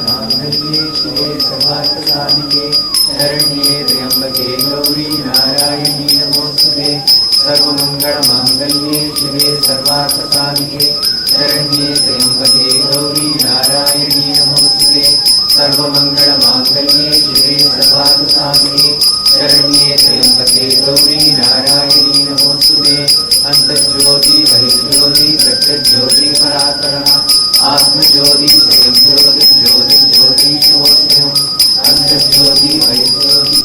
मांगल्ये शिवे सर्वार्थसाधिके शरण्ये त्र्यंबके गौरी नारायणी नमोस्तुते सर्वमंगलमांगल्ये शिवे सर्वार्थसाधिके शरण्ये त्र्यंबके गौरी नारायणी नमोस्तुते सर्वमंगलमांगल्ये शिवे सर्वार्थसाधिके शरण्ये त्र्यंबके गौरी नारायणी नमोस्तुते अंतर्ज्योति बहिर्ज्योति प्रत्यज्योति परात्परः आत्मज्योति स्वयं ज्योति ज्योति ज्योति शिवोऽस्म्यहम् अंतर्ज्योति बहिर्ज्योति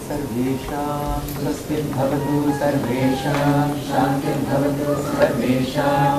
सर्वेषां स्वस्तिर्भवतु सर्वेषां शान्तिर्भवतु सर्वेषां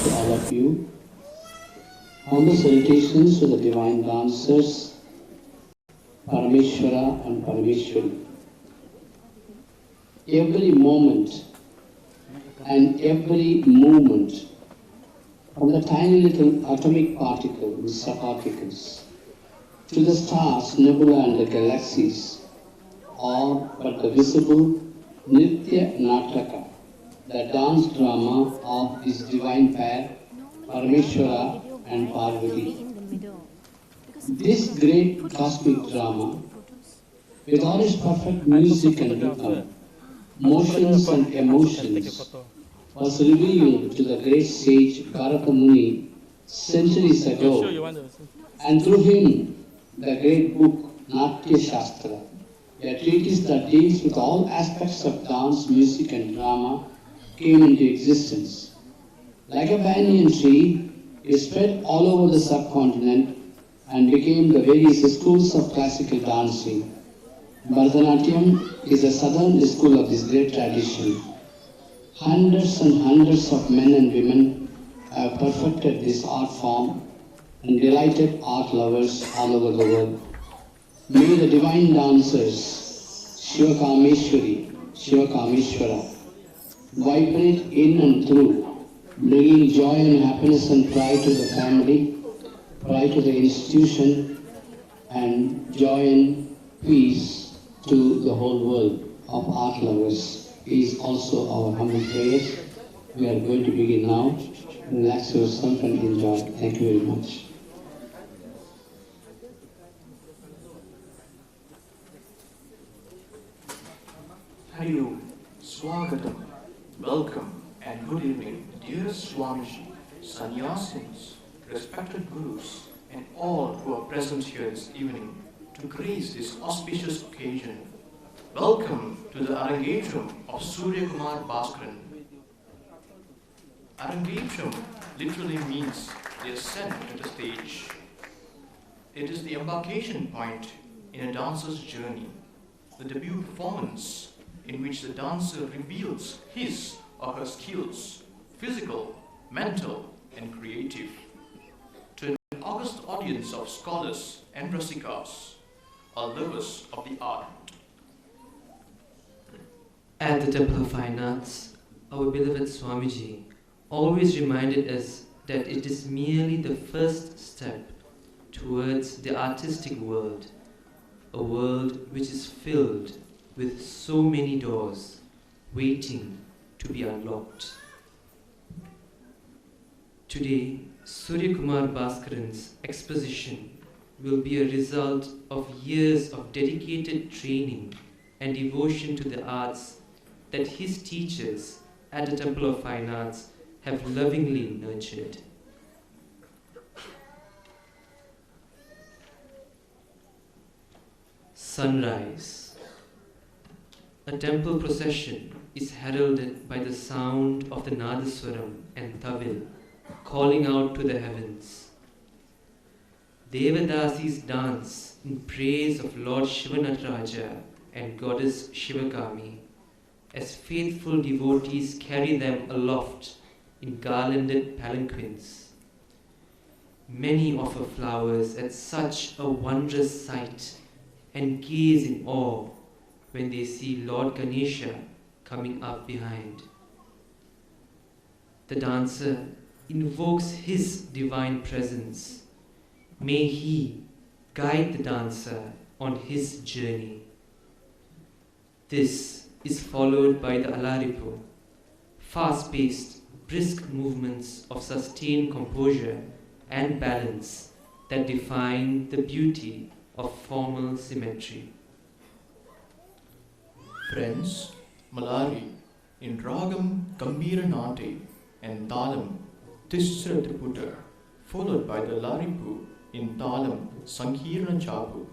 to all of you. Humble salutations to the divine dancers, Parameshwara and Parameshwari. Every moment and every movement, from the tiny little atomic particle, the subparticles, to the stars, nebula and the galaxies, are but the visible Nritya Nataka, the dance drama of this divine pair, Parameshwara and Parvati. This great cosmic drama, with all its perfect music and rhythm, motions and emotions, was revealed to the great sage Bharata Muni centuries ago, and through him the great book Natya Shastra, a treatise that deals with all aspects of dance, music and drama, came into existence. Like a banyan tree, it spread all over the subcontinent and became the various schools of classical dancing. Bharatanatyam is a southern school of this great tradition. Hundreds and hundreds of men and women have perfected this art form and delighted art lovers all over the world. May the divine dancers, Shivakameshwara, vibrate in and through, bringing joy and happiness and pride to the family, pride to the institution, and joy and peace to the whole world of art lovers is also our humble prayer. We are going to begin now. Relax yourself and enjoy. Thank you very much. Hello, Swagatam, welcome and good evening, dear Swamiji, Sannyasins, respected Gurus, and all who are present here this evening to grace this auspicious occasion. Welcome to the Arangetram of Surya Kumar Bhaskaran Arangesham literally means the ascent to the stage. It is the embarkation point in a dancer's journey, the debut performance in which the dancer reveals his or her skills, physical, mental, and creative, to an august audience of scholars and rasikas, or lovers of the art. At the Temple of Fine Arts, our beloved Swamiji always reminded us that it is merely the first step towards the artistic world, a world which is filled with so many doors waiting to be unlocked. Today, Surya Kumar Bhaskaran's exposition will be a result of years of dedicated training and devotion to the arts that his teachers at the Temple of Fine Arts have lovingly nurtured. Sunrise. A temple procession is heralded by the sound of the Nadaswaram and Tawil calling out to the heavens. Devadasi's dance in praise of Lord Shivanataraja and Goddess Shivakami, as faithful devotees carry them aloft in garlanded palanquins. Many offer flowers at such a wondrous sight and gaze in awe when they see Lord Ganesha coming up behind. The dancer invokes his divine presence. May he guide the dancer on his journey. This is followed by the Alaripu, fast-paced, brisk movements of sustained composure and balance that define the beauty of formal symmetry. Friends, Malari in Ragam Gambira Nate and Talam Tisratiputta, followed by the Laripu in Talam Sankirna Chapu.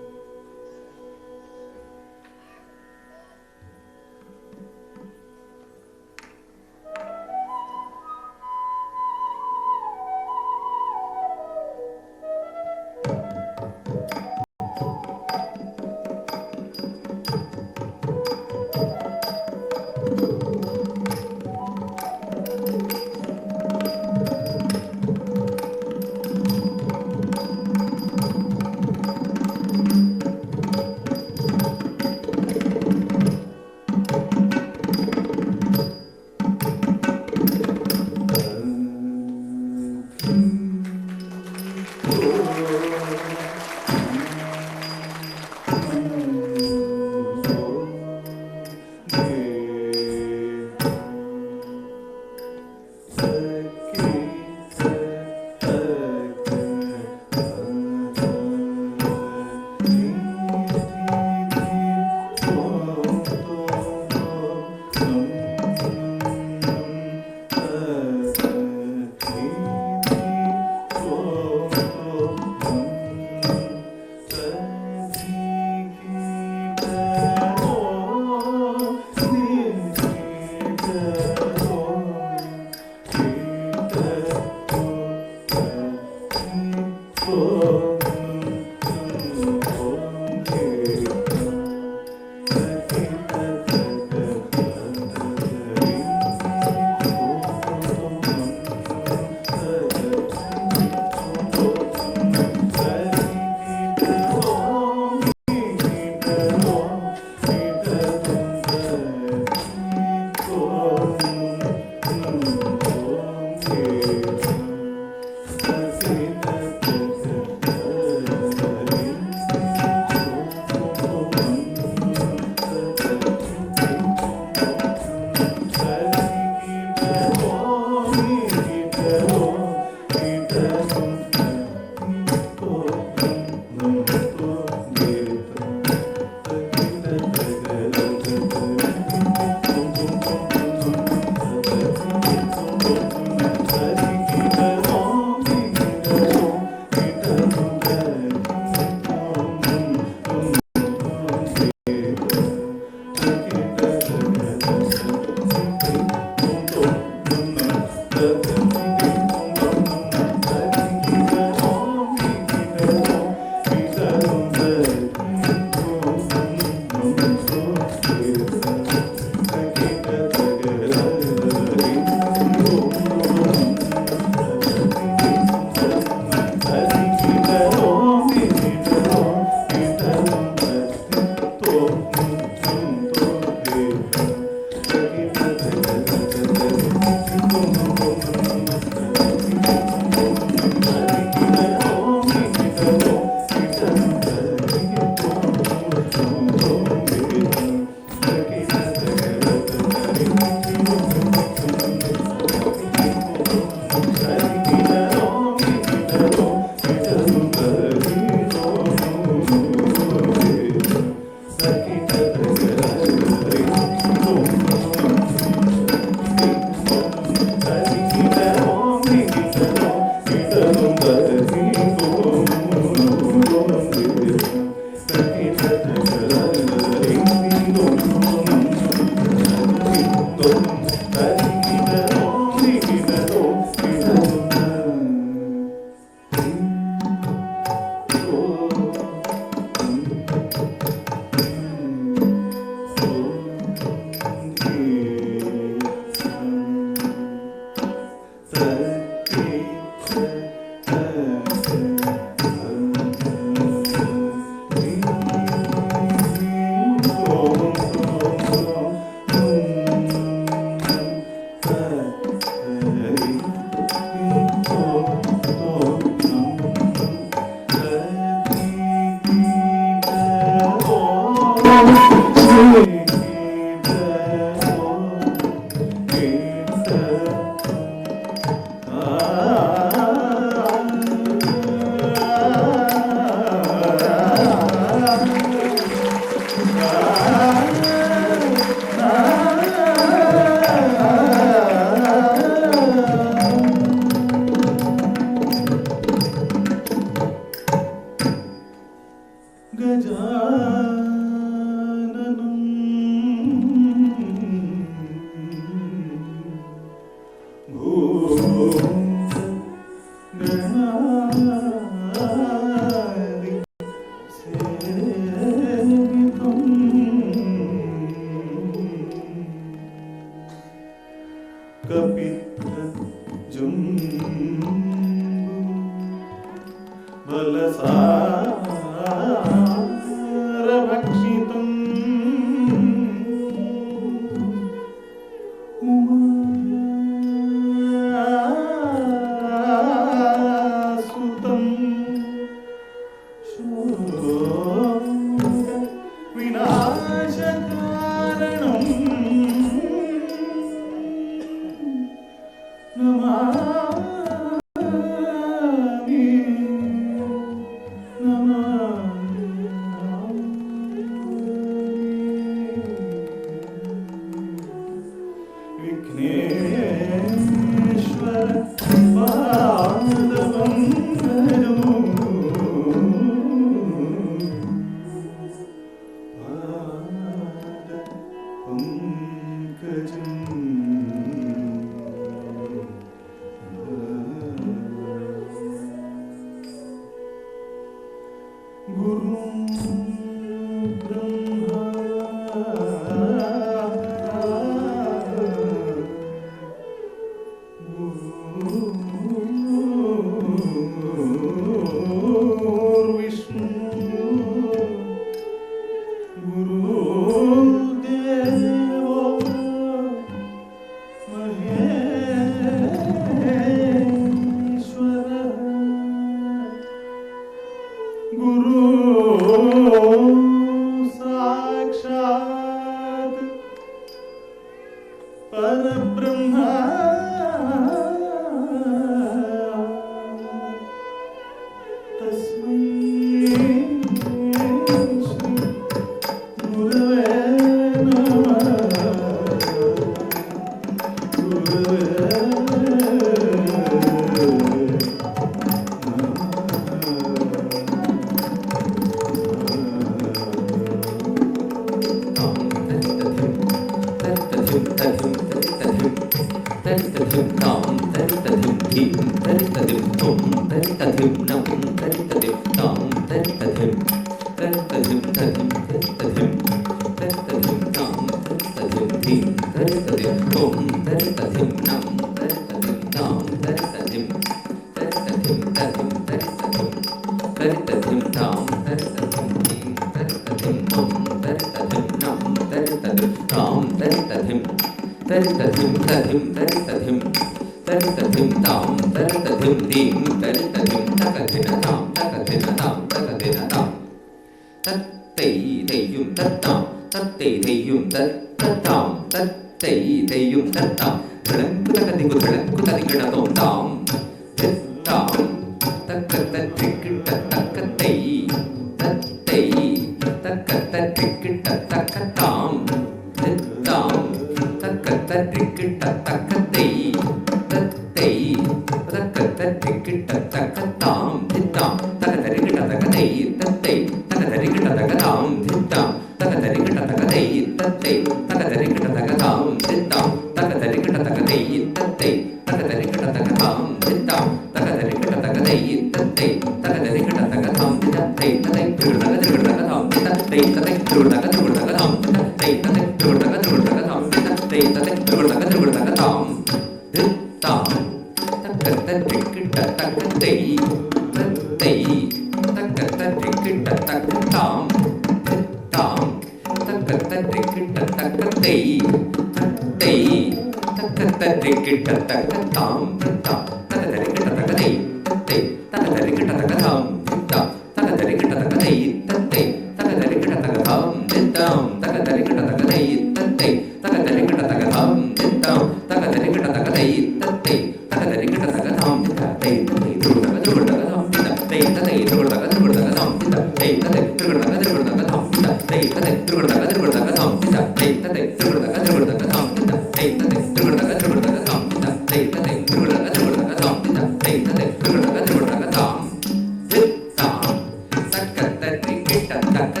Thank you.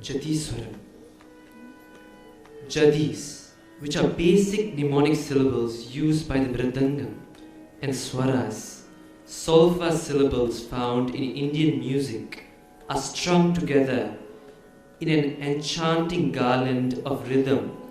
Jatiswaram. Jadis, which are basic mnemonic syllables used by the Mridangam, and Swaras, solfa syllables found in Indian music, are strung together in an enchanting garland of rhythm